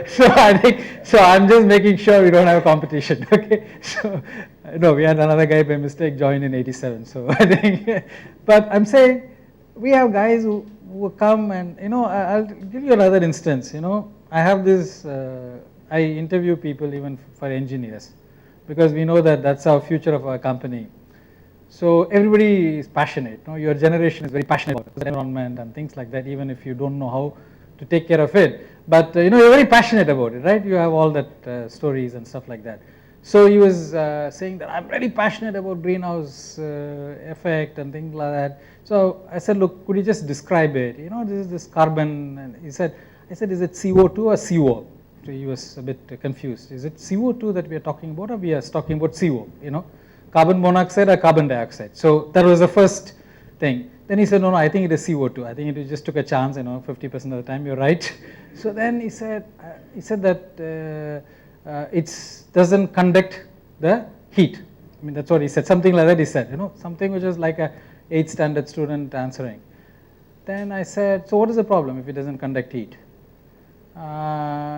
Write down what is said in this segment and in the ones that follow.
So I'm just making sure we don't have competition. Okay, so no, we had another guy by mistake join in '87. So I think, but I'm saying we have guys who come and I'll give you another instance. I have this. I interview people even for engineers because we know that that's our future of our company. So everybody is passionate. Your generation is very passionate about the environment and things like that, even if you don't know how to take care of it. But you're very passionate about it, right? You have all that stories and stuff like that. So he was saying that I'm very passionate about greenhouse effect and things like that. So I said, look, could you just describe it? This is this carbon. And I said, is it CO2 or CO? So he was a bit confused. Is it CO2 that we are talking about, or we are talking about CO? Carbon monoxide or carbon dioxide. So that was the first thing. Then he said, no, I think it is CO2. I think it just took a chance, 50% of the time you're right. So then he said that it doesn't conduct the heat. I mean, that's what he said. Something like that he said, something which was like a 8th standard student answering. Then I said, so what is the problem if it doesn't conduct heat?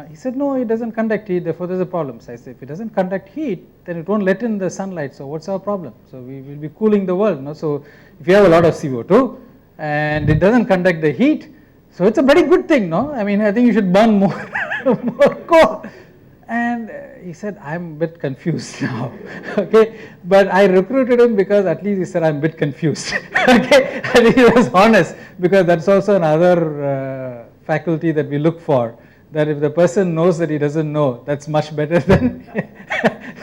He said, no, it doesn't conduct heat, therefore there's a problem. So I said, if it doesn't conduct heat, then it won't let in the sunlight, so what's our problem? So we will be cooling the world. So if you have a lot of CO2 and it doesn't conduct the heat, so it's a very good thing, no? I mean, I think you should burn more, more coal. And he said, I'm a bit confused now. Okay, but I recruited him because at least he said, I'm a bit confused. Okay, and he was honest, because that's also another faculty that we look for. That if the person knows that he doesn't know, that's much better than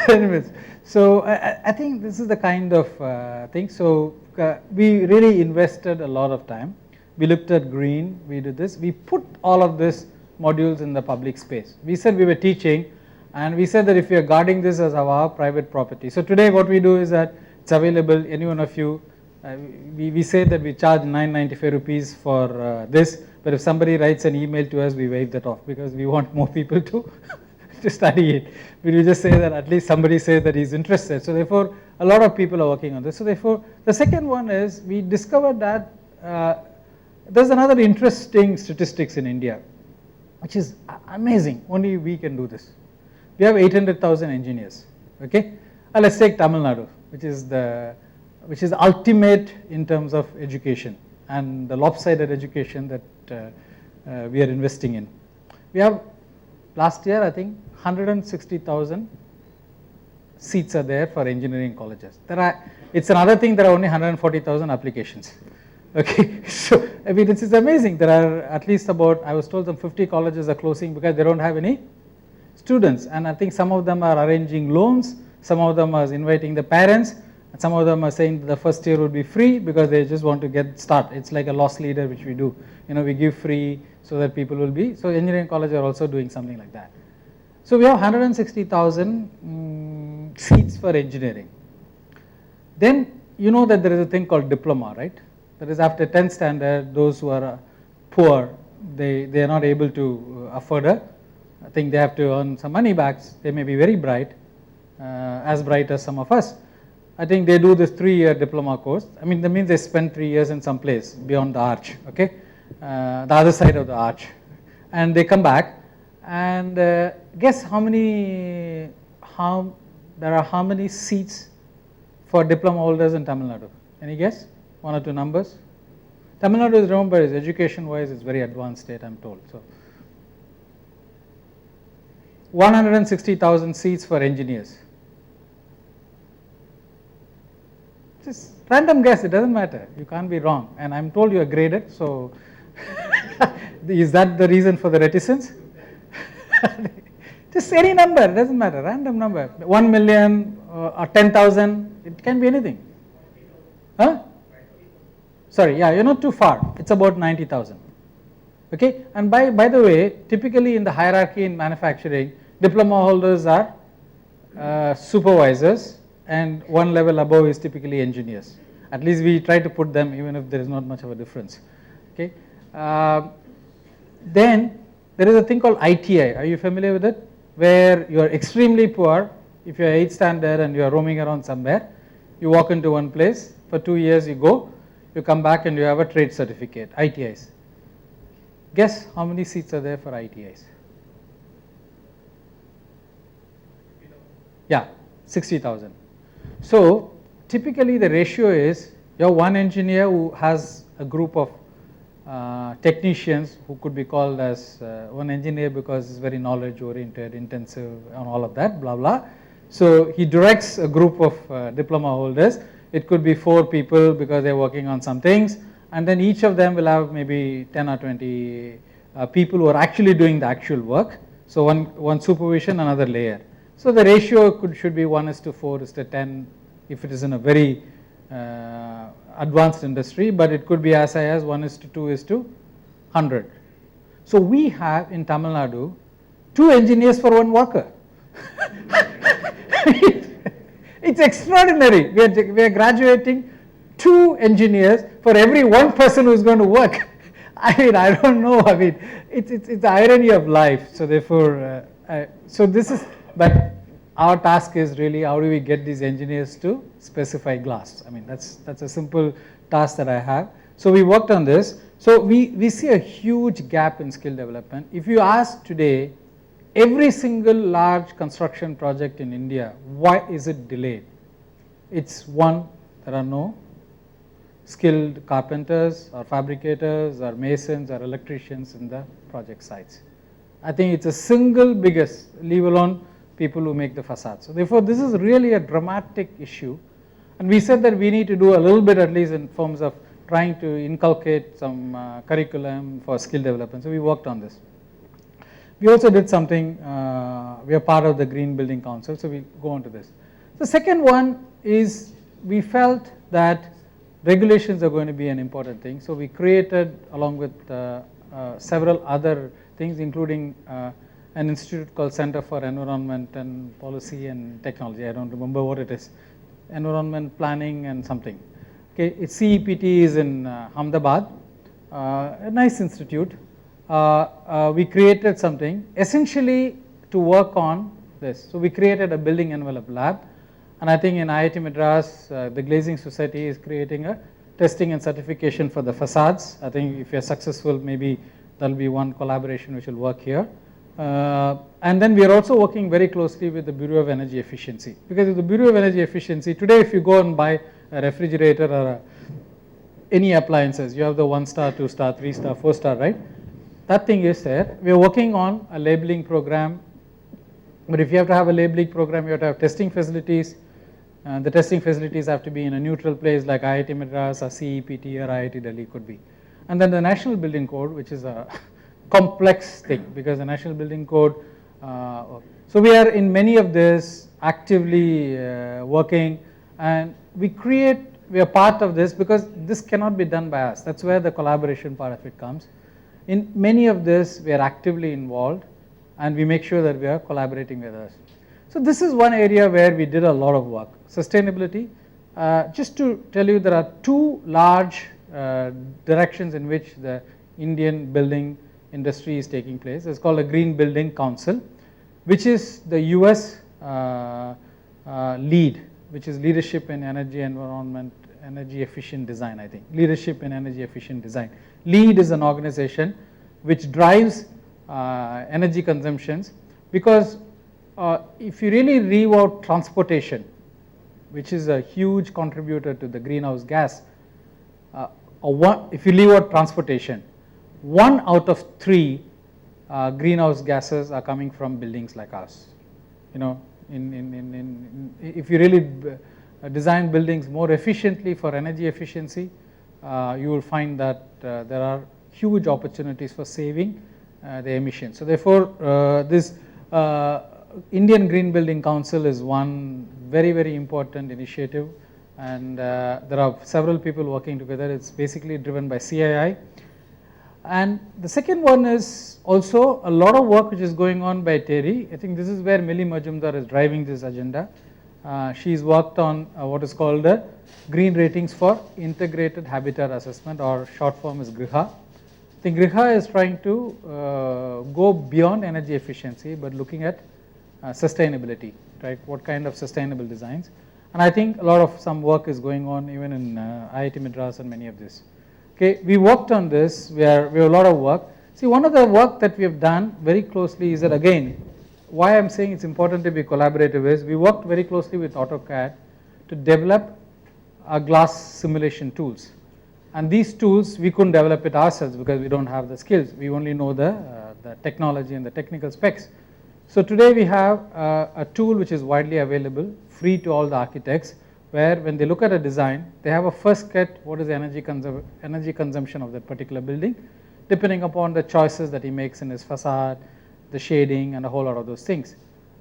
this. So I think this is the kind of thing. So we really invested a lot of time. We looked at green, we did this. We put all of this modules in the public space. We said we were teaching, and we said that if we are guarding this as our private property. So today what we do is that it's available, any one of you, we say that we charge 995 rupees for this. But if somebody writes an email to us, we waive that off because we want more people to study it. But we just say that at least somebody says that he's interested. So therefore, a lot of people are working on this. So therefore, the second one is we discovered that there's another interesting statistics in India, which is amazing. Only we can do this. We have 800,000 engineers. Okay, let's take Tamil Nadu, which is the ultimate in terms of education and the lopsided education that we are investing in. We have last year, I think 160,000 seats are there for engineering colleges. It's another thing, there are only 140,000 applications. Okay, so I mean, this is amazing. There are at least about, I was told some 50 colleges are closing because they don't have any students, and I think some of them are arranging loans, some of them are inviting the parents, and some of them are saying the first year would be free because they just want to get start. It's like a loss leader which we do. We give free so that people will be. So engineering colleges are also doing something like that. So we have 160,000 seats for engineering. Then you know that there is a thing called diploma, right? That is after 10th standard, those who are poor, they are not able to afford I think they have to earn some money back. They may be very bright, as bright as some of us. I think they do this 3-year diploma course. I mean, that means they spend 3 years in some place beyond the arch, okay, the other side of the arch, and they come back. And guess how many seats for diploma holders in Tamil Nadu? Any guess? 1 or 2 numbers? Tamil Nadu is, remember, is education-wise, it's very advanced state, I'm told. So 160,000 seats for engineers. Just random guess, it doesn't matter. You can't be wrong. And I'm told you are graded, so is that the reason for the reticence? Just any number, it doesn't matter, random number. 1 million or 10,000, it can be anything. Huh? Sorry, yeah, you're not too far. It's about 90,000. Okay, and by the way, typically in the hierarchy in manufacturing, diploma holders are supervisors, and one level above is typically engineers. At least we try to put them even if there is not much of a difference. Okay, then there is a thing called ITI. Are you familiar with it? Where you are extremely poor, if you are 8th standard and you are roaming around somewhere, you walk into one place, for 2 years you go, you come back and you have a trade certificate, ITIs. Guess how many seats are there for ITIs? Yeah, 60,000. So typically the ratio is you have one engineer who has a group of technicians who could be called as one engineer because it's very knowledge oriented, intensive and all of that, blah blah. So he directs a group of diploma holders. It could be 4 people because they're working on some things, and then each of them will have maybe 10 or 20 people who are actually doing the actual work. So one supervision, another layer. So the ratio should be 1:4:10 if it is in a very advanced industry, but it could be as high as 1:2:100. So we have in Tamil Nadu 2 engineers for 1 worker. It's extraordinary. We are graduating 2 engineers for every 1 person who is going to work. I mean, I don't know. I mean, it's the irony of life. So therefore, so this is. But our task is really how do we get these engineers to specify glass. I mean, that's a simple task that I have. So we worked on this. So we see a huge gap in skill development. If you ask today, every single large construction project in India, why is it delayed? It's one, there are no skilled carpenters or fabricators or masons or electricians in the project sites. I think it's a single biggest, leave alone people who make the facade. So therefore, this is really a dramatic issue, and we said that we need to do a little bit at least in terms of trying to inculcate some curriculum for skill development. So we worked on this. We also did something, we are part of the Green Building Council, so we go on to this. The second one is we felt that regulations are going to be an important thing. So we created, along with several other things, including an institute called Center for Environment and Policy and Technology. I don't remember what it is. Environment Planning and something. Okay, its CEPT is in Ahmedabad, a nice institute. We created something essentially to work on this. So we created a building envelope lab, and I think in IIT Madras, the Glazing Society is creating a testing and certification for the facades. I think if you're successful, maybe there'll be one collaboration which will work here. And then we are also working very closely with the Bureau of Energy Efficiency, because the Bureau of Energy Efficiency today, if you go and buy a refrigerator or any appliances, you have the 1-star, 2-star, 3-star, 4-star, right? That thing is there. We are working on a labeling program, but if you have to have a labeling program, you have to have testing facilities. The testing facilities have to be in a neutral place like IIT Madras or CEPT or IIT Delhi could be. And then the National Building Code, which is a complex thing, because the National Building Code, so we are in many of this actively working, and we are part of this because this cannot be done by us. That's where the collaboration part of it comes. In many of this, we are actively involved, and we make sure that we are collaborating with us. So this is one area where we did a lot of work. Sustainability, just to tell you, there are 2 large directions in which the Indian building industry is taking place. It's called a Green Building Council, which is the US lead, which is leadership in energy, environment, energy efficient design, I think. Leadership in energy efficient design. LEED is an organization which drives energy consumptions, because if you really leave out transportation, which is a huge contributor to the greenhouse gas, if you leave out transportation, 1 out of 3 greenhouse gases are coming from buildings like ours. You know, if you really design buildings more efficiently for energy efficiency, you will find that there are huge opportunities for saving the emissions. So therefore, this Indian Green Building Council is one very, very important initiative, and there are several people working together. It's basically driven by CII. And the second one is also a lot of work which is going on by Terry. I think this is where Millie Majumdar is driving this agenda. She's worked on what is called the Green Ratings for Integrated Habitat Assessment, or short form is GRIHA. I think GRIHA is trying to go beyond energy efficiency, but looking at sustainability, right? What kind of sustainable designs? And I think a lot of some work is going on even in IIT Madras and many of this. Okay, we worked on this. We have a lot of work. See, one of the work that we have done very closely is that, again, why I'm saying it's important to be collaborative is we worked very closely with AutoCAD to develop glass simulation tools. And these tools, we couldn't develop it ourselves because we don't have the skills. We only know the technology and the technical specs. So today we have a tool which is widely available, free to all the architects, where when they look at a design, they have a first get what is the energy consumption of that particular building, depending upon the choices that he makes in his facade, the shading, and a whole lot of those things.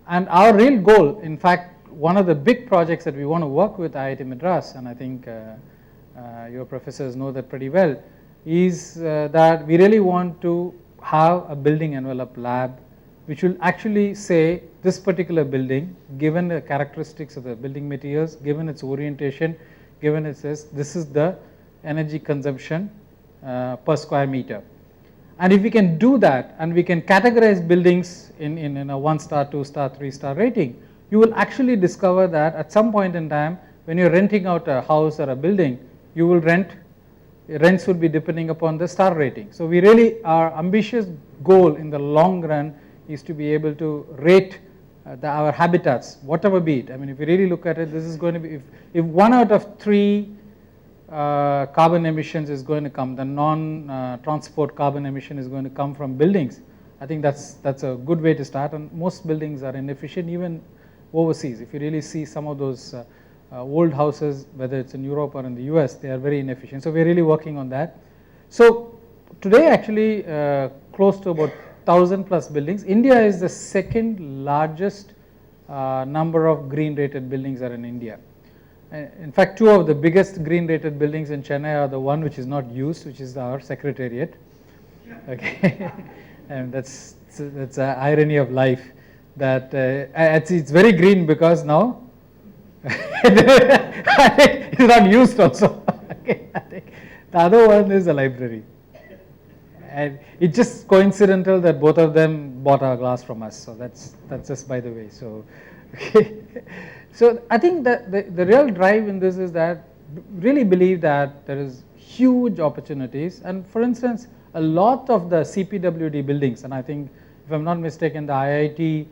And our real goal, in fact, one of the big projects that we want to work with IIT Madras, and I think your professors know that pretty well, is that we really want to have a building envelope lab which will actually say this particular building, given the characteristics of the building materials, given its orientation, given it says this is the energy consumption per square meter. And if we can do that and we can categorize buildings in a 1-star, 2-star, 3-star rating, you will actually discover that at some point in time when you're renting out a house or a building, you will rents would be depending upon the star rating. So we really, our ambitious goal in the long run is to be able to rate our habitats, whatever be it. I mean, if you really look at it, this is going to be, if 1 out of 3 carbon emissions is going to come, the non-transport carbon emission is going to come from buildings, I think that's a good way to start. And most buildings are inefficient, even overseas. If you really see some of those old houses, whether it's in Europe or in the US, they are very inefficient. So we're really working on that. So today actually close to about 1,000 plus buildings. India is the second largest number of green rated buildings are in India. In fact, 2 of the biggest green rated buildings in Chennai are the one which is not used, which is our secretariat. Okay, and that's an irony of life that it's very green because now it's not used also. Okay, I think the other one is a library. And it's just coincidental that both of them bought our glass from us. So that's just by the way. So, okay. So I think that the real drive in this is that really believe that there is huge opportunities. And for instance, a lot of the CPWD buildings, and I think if I'm not mistaken, the IIT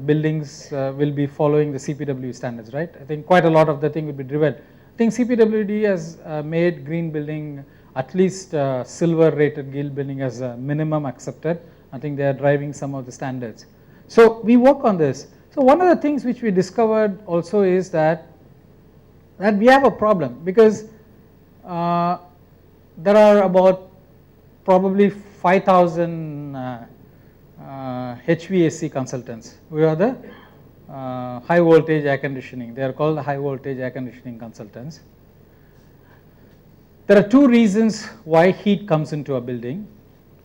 buildings will be following the CPW standards, right? I think quite a lot of the thing will be driven. I think CPWD has made green building at least silver rated green building as a minimum accepted. I think they are driving some of the standards. So we work on this. So one of the things which we discovered also is that we have a problem because there are about probably 5,000 HVAC consultants. We are the high voltage air conditioning. They are called the high voltage air conditioning consultants. There are 2 reasons why heat comes into a building.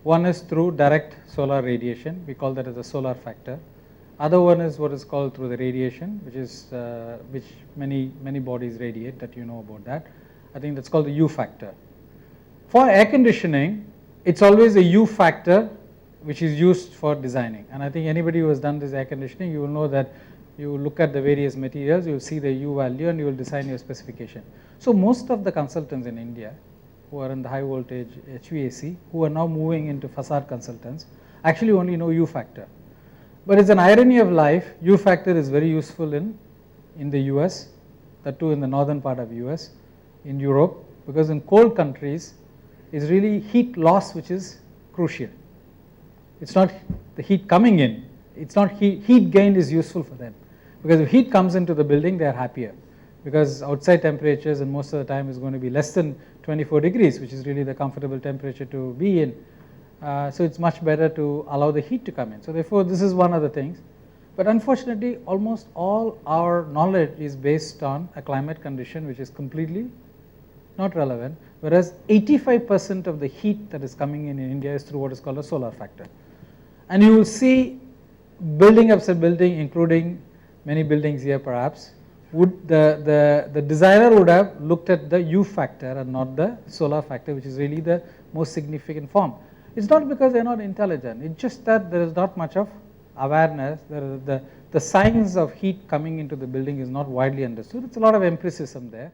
One is through direct solar radiation. We call that as a solar factor. Other one is what is called through the radiation, which many bodies radiate, that you know about that. I think that's called the U factor. For air conditioning, it's always a U factor which is used for designing. And I think anybody who has done this air conditioning, you will know that you look at the various materials, you will see the U value and you will design your specification. So most of the consultants in India who are in the high voltage HVAC, who are now moving into facade consultants, actually only know U factor. But it's an irony of life, U factor is very useful in the US, that too in the northern part of US, in Europe, because in cold countries, it's really heat loss which is crucial. It's not the heat coming in, it's not heat gain is useful for them. Because if heat comes into the building, they are happier. Because outside temperatures and most of the time is going to be less than 24 degrees, which is really the comfortable temperature to be in. So it's much better to allow the heat to come in. So therefore, this is one of the things. But unfortunately, almost all our knowledge is based on a climate condition which is completely not relevant, whereas 85% of the heat that is coming in India is through what is called a solar factor. And you will see building after building, including many buildings here perhaps, the designer would have looked at the U factor and not the solar factor, which is really the most significant form. It's not because they're not intelligent, it's just that there is not much of awareness. The science of heat coming into the building is not widely understood. It's a lot of empiricism there.